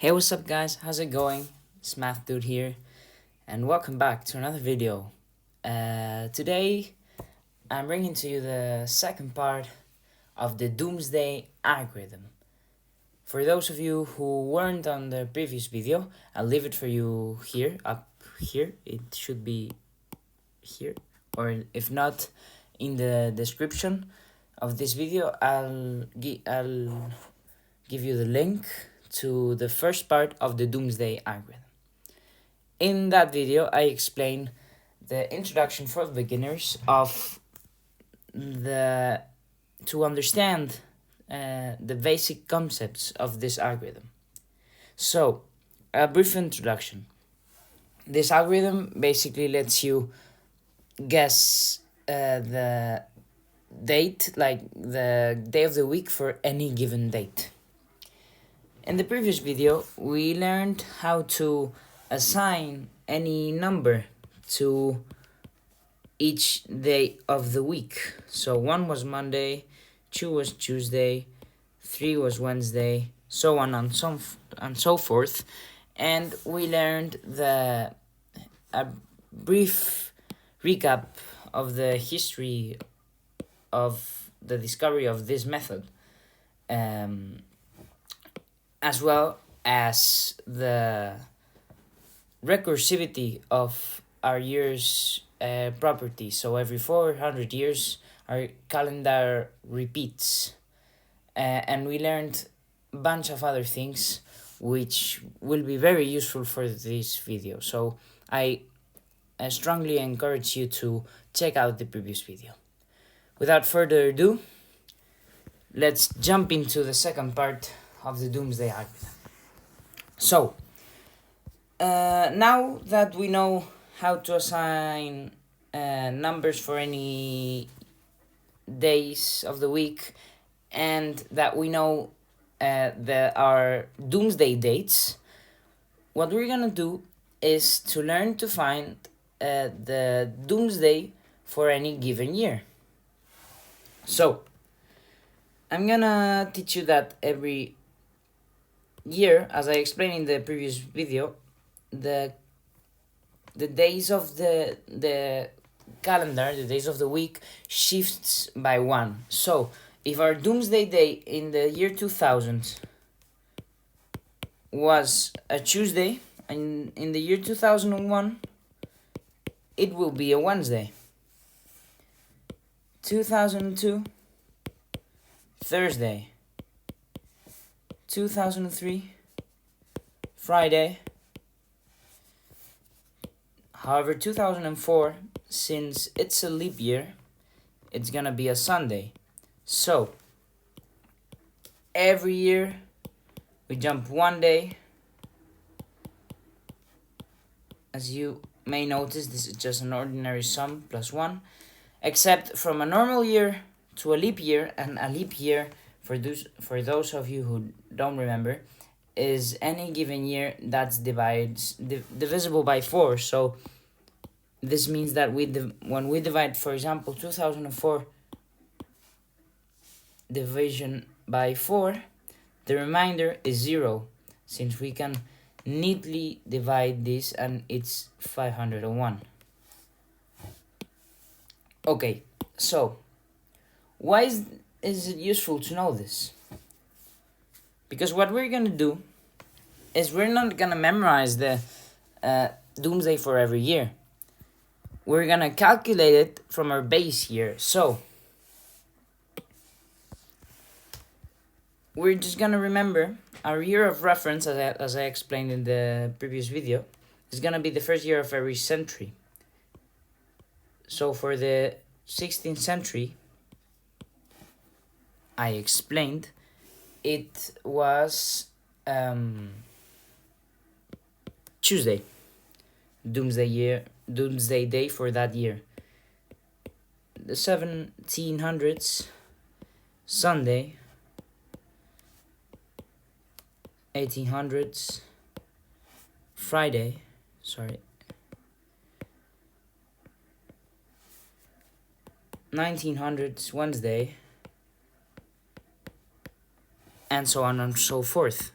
Hey, what's up guys? How's it going? It's MathDude here, and welcome back to another video. Today, I'm bringing to you the second part of the Doomsday algorithm. For those of you who weren't on the previous video, I'll leave it for you here, up here. It should be here, or if not, in the description of this video, I'll give you the link to the first part of the Doomsday algorithm. In that video, I explain the introduction for beginners of to understand the basic concepts of this algorithm. So, a brief introduction. This algorithm basically lets you guess the date, like the day of the week for any given date. In the previous video, we learned how to assign any number to each day of the week. So 1 was Monday, 2 was Tuesday, 3 was Wednesday, so on and so forth. And we learned a brief recap of the history of the discovery of this method, as well as the recursivity of our year's property. So every 400 years, our calendar repeats. And we learned a bunch of other things which will be very useful for this video. So I strongly encourage you to check out the previous video. Without further ado, let's jump into the second part of the Doomsday algorithm. So, now that we know how to assign numbers for any days of the week, and that we know our Doomsday dates, what we're gonna do is to learn to find the Doomsday for any given year. So, I'm gonna teach you that every year, as I explained in the previous video, the days of the calendar, the days of the week, shifts by 1. So if our Doomsday day in the year 2000 was a Tuesday, and in the year 2001 it will be a Wednesday. 2002, Thursday. 2003, Friday. However, 2004, since it's a leap year, it's gonna be a Sunday. So, every year, we jump 1 day. As you may notice, this is just an ordinary sum plus 1. Except from a normal year to a leap year, and a leap year, for those of you who don't remember, is any given year that's divisible by 4. So this means that when we divide, for example, 2004 division by 4, the remainder is 0, since we can neatly divide this and it's 501. Okay, so why is it useful to know this? Because what we're gonna do is we're not gonna memorize the Doomsday for every year. We're gonna calculate it from our base year. So we're just gonna remember our year of reference, as I explained in the previous video, is gonna be the first year of every century. So for the 16th century, I explained, it was Tuesday, Doomsday day for that year. The 1700s, Sunday. 1800s, Friday. 1900s, Wednesday, and so on and so forth.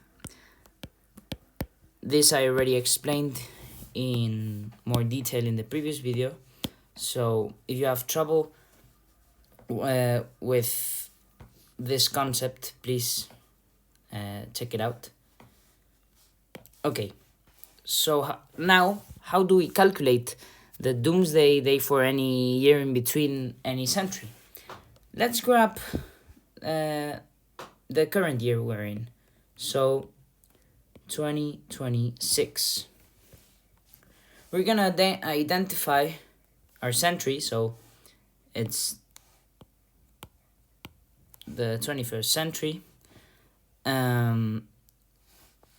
this I already explained in more detail in the previous video. So if you have trouble with this concept, please check it out. Okay, so now how do we calculate the Doomsday Day for any year in between any century? Let's grab the current year we're in. So 2026. We're gonna identify our century, so it's the 21st century. And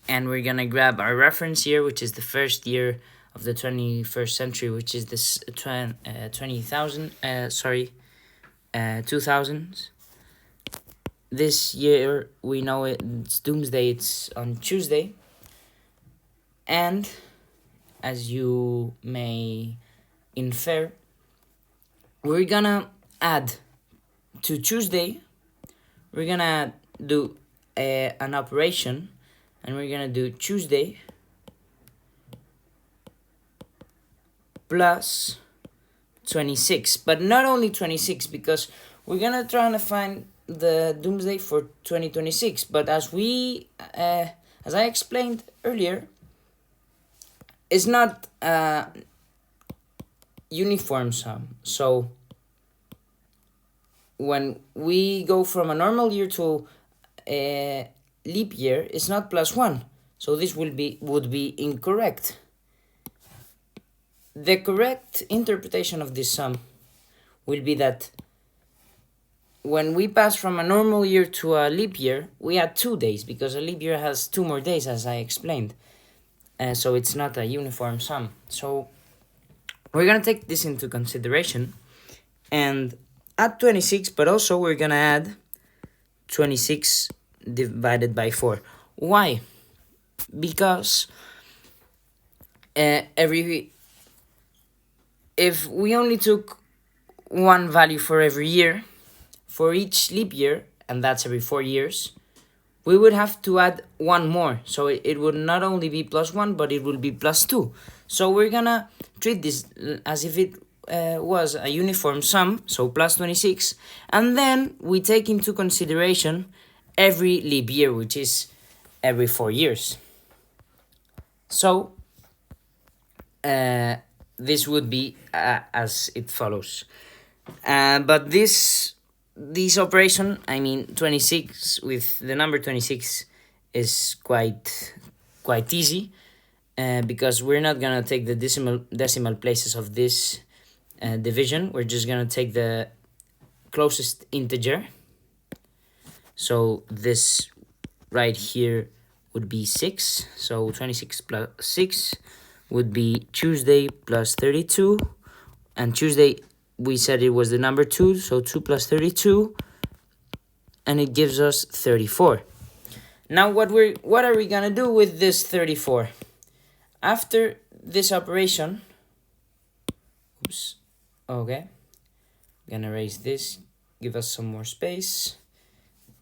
we're gonna grab our reference year, which is the first year of the 21st century, which is this 2000s. This year we know it's Doomsday, it's on Tuesday. And as you may infer, we're gonna add to Tuesday, we're gonna do an operation, and we're gonna do Tuesday plus 26, but not only 26, because we're gonna try to find the Doomsday for 2026, but as I explained earlier, it's not uniform sum. So when we go from a normal year to a leap year, it's not +1. So this would be incorrect. The correct interpretation of this sum will be that when we pass from a normal year to a leap year, we add 2 days, because a leap year has 2 more days, as I explained. So it's not a uniform sum. So we're gonna take this into consideration and add 26, but also we're gonna add 26 divided by 4. Why? Because if we only took one value for every year, for each leap year, and that's every 4 years, we would have to add one more. So it would not only be +1, but it will be +2. So we're gonna treat this as if it was a uniform sum, so +26, and then we take into consideration every leap year, which is every 4 years. So this would be as it follows. But this operation, I mean 26 with the number 26, is quite easy, because we're not gonna take the decimal places of this division. We're just gonna take the closest integer. So this right here would be 6. So 26 plus 6 would be Tuesday plus 32, and Tuesday, we said it was the number 2, so 2 plus 32, and it gives us 34. Now what are we gonna do with this 34? After this operation, I'm gonna erase this, give us some more space.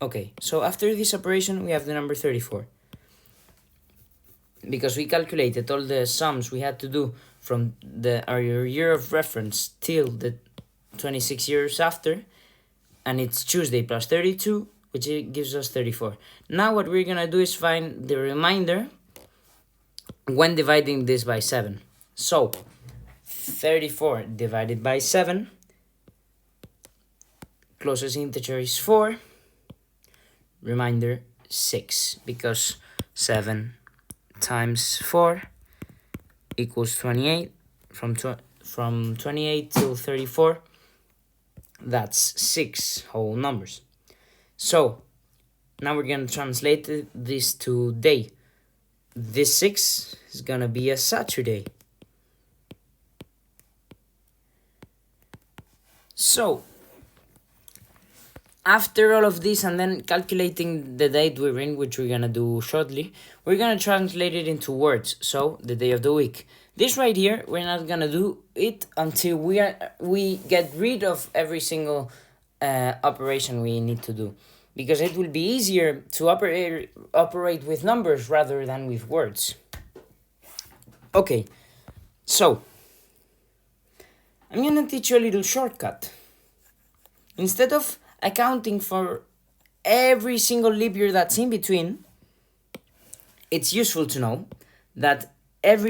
Okay, so after this operation, we have the number 34. Because we calculated all the sums we had to do from our year of reference till the 26 years after, and it's Tuesday plus 32, which gives us 34. Now what we're gonna do is find the remainder when dividing this by 7. So 34 divided by 7, closest integer is 4, remainder 6, because 7 times 4 equals 28. From 28 till 34, that's 6 whole numbers. So now we're gonna translate this to day. This 6 is gonna be a Saturday. So after all of this, and then calculating the date we're in, which we're gonna do shortly, we're gonna translate it into words. So the day of the week. This right here, we're not gonna do it until we get rid of every single operation we need to do, because it will be easier to operate with numbers rather than with words. Okay, so I'm gonna teach you a little shortcut. Instead of accounting for every single leap year that's in between, it's useful to know that as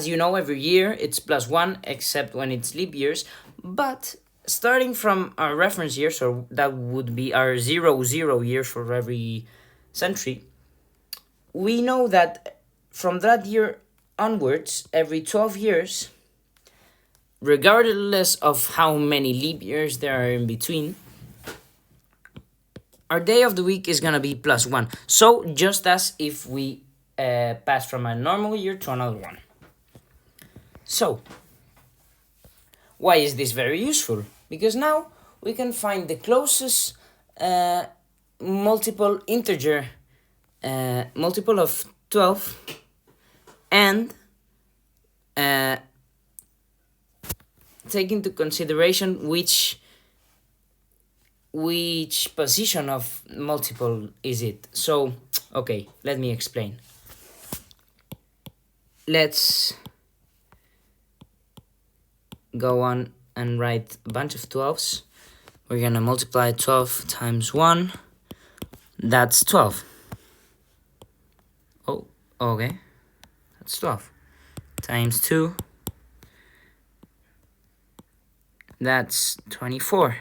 you know, every year it's +1, except when it's leap years. But starting from our reference year, so that would be our 00 years for every century, we know that from that year onwards, every 12 years, regardless of how many leap years there are in between, our day of the week is gonna be +1. So just as if we pass from a normal year to another one. So, why is this very useful? Because now we can find the closest multiple integer, multiple of 12, and take into consideration which position of multiple is it. So, okay, let me explain. Let's go on and write a bunch of 12s. We're gonna multiply 12 times 1. That's 12. Oh, okay. That's 12. Times 2. That's 24.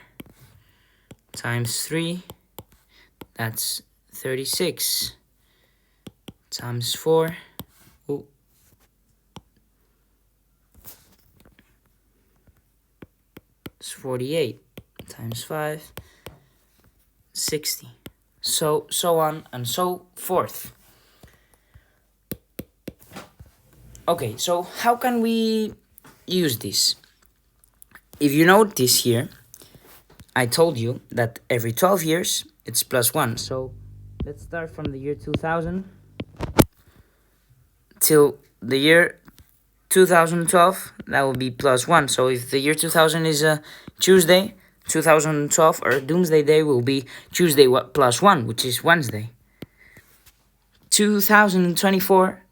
Times 3. That's 36. Times 4. Oh. It's 48. Times 5. 60. So on and so forth. Okay, so how can we use this? If you notice here, I told you that every 12 years it's +1. So let's start from the year 2000 till the year 2012. That will be +1. So if the year 2000 is a Tuesday, 2012 or Doomsday Day will be Tuesday +1, which is Wednesday. 2024,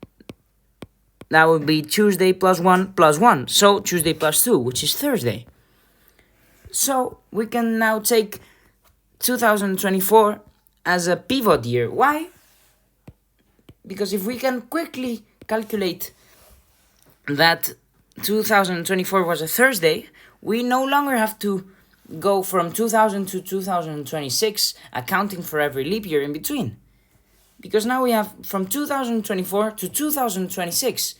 that would be Tuesday +1, so Tuesday +2, which is Thursday. So we can now take 2024 as a pivot year. Why? Because if we can quickly calculate that 2024 was a Thursday, we no longer have to go from 2000 to 2026, accounting for every leap year in between. Because now we have from 2024 to 2026,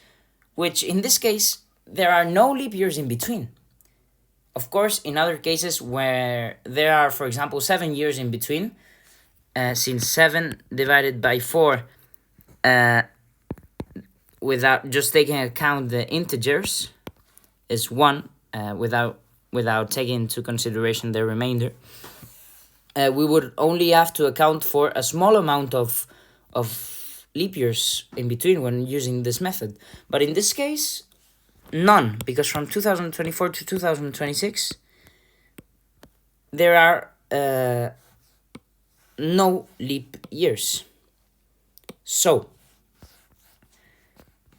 which in this case, there are no leap years in between. Of course, in other cases where there are, for example, 7 years in between, since 7 divided by 4, without just taking account the integers, is 1, without taking into consideration the remainder, we would only have to account for a small amount of leap years in between when using this method. But in this case, none, because from 2024 to 2026, there are no leap years. So,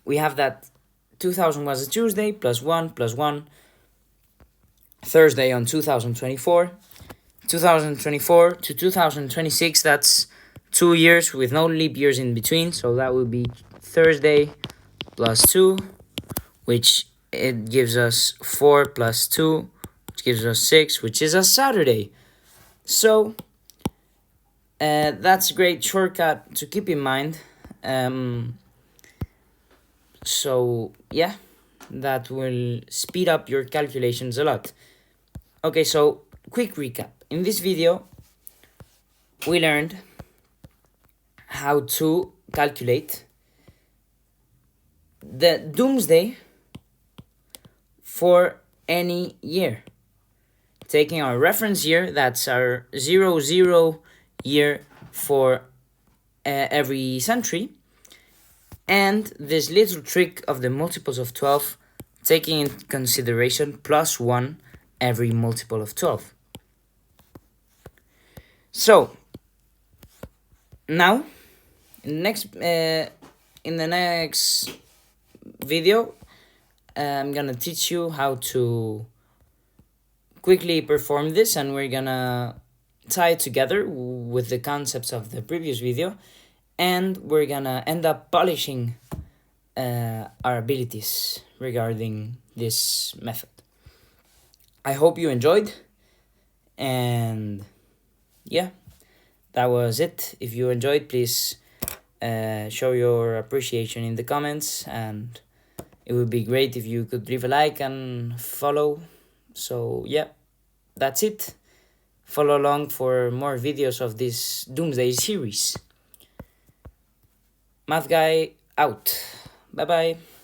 we have that 2000 was a Tuesday, +1, Thursday on 2024. 2024 to 2026, that's 2 years with no leap years in between, so that would be Thursday +2, which it gives us 4 +2, which gives us 6, which is a Saturday. So that's a great shortcut to keep in mind. So yeah, that will speed up your calculations a lot. Okay, so quick recap. In this video, we learned how to calculate the Doomsday for any year. Taking our reference year, that's our 00 year for every century, and this little trick of the multiples of 12, taking into consideration +1 every multiple of 12. So now, in the next video, I'm gonna teach you how to quickly perform this, and we're gonna tie it together with the concepts of the previous video, and we're gonna end up polishing our abilities regarding this method. I hope you enjoyed, and yeah, that was it. If you enjoyed, please show your appreciation in the comments, and it would be great if you could leave a like and follow. So yeah, that's it. Follow along for more videos of this Doomsday series. Math Guy out. Bye bye.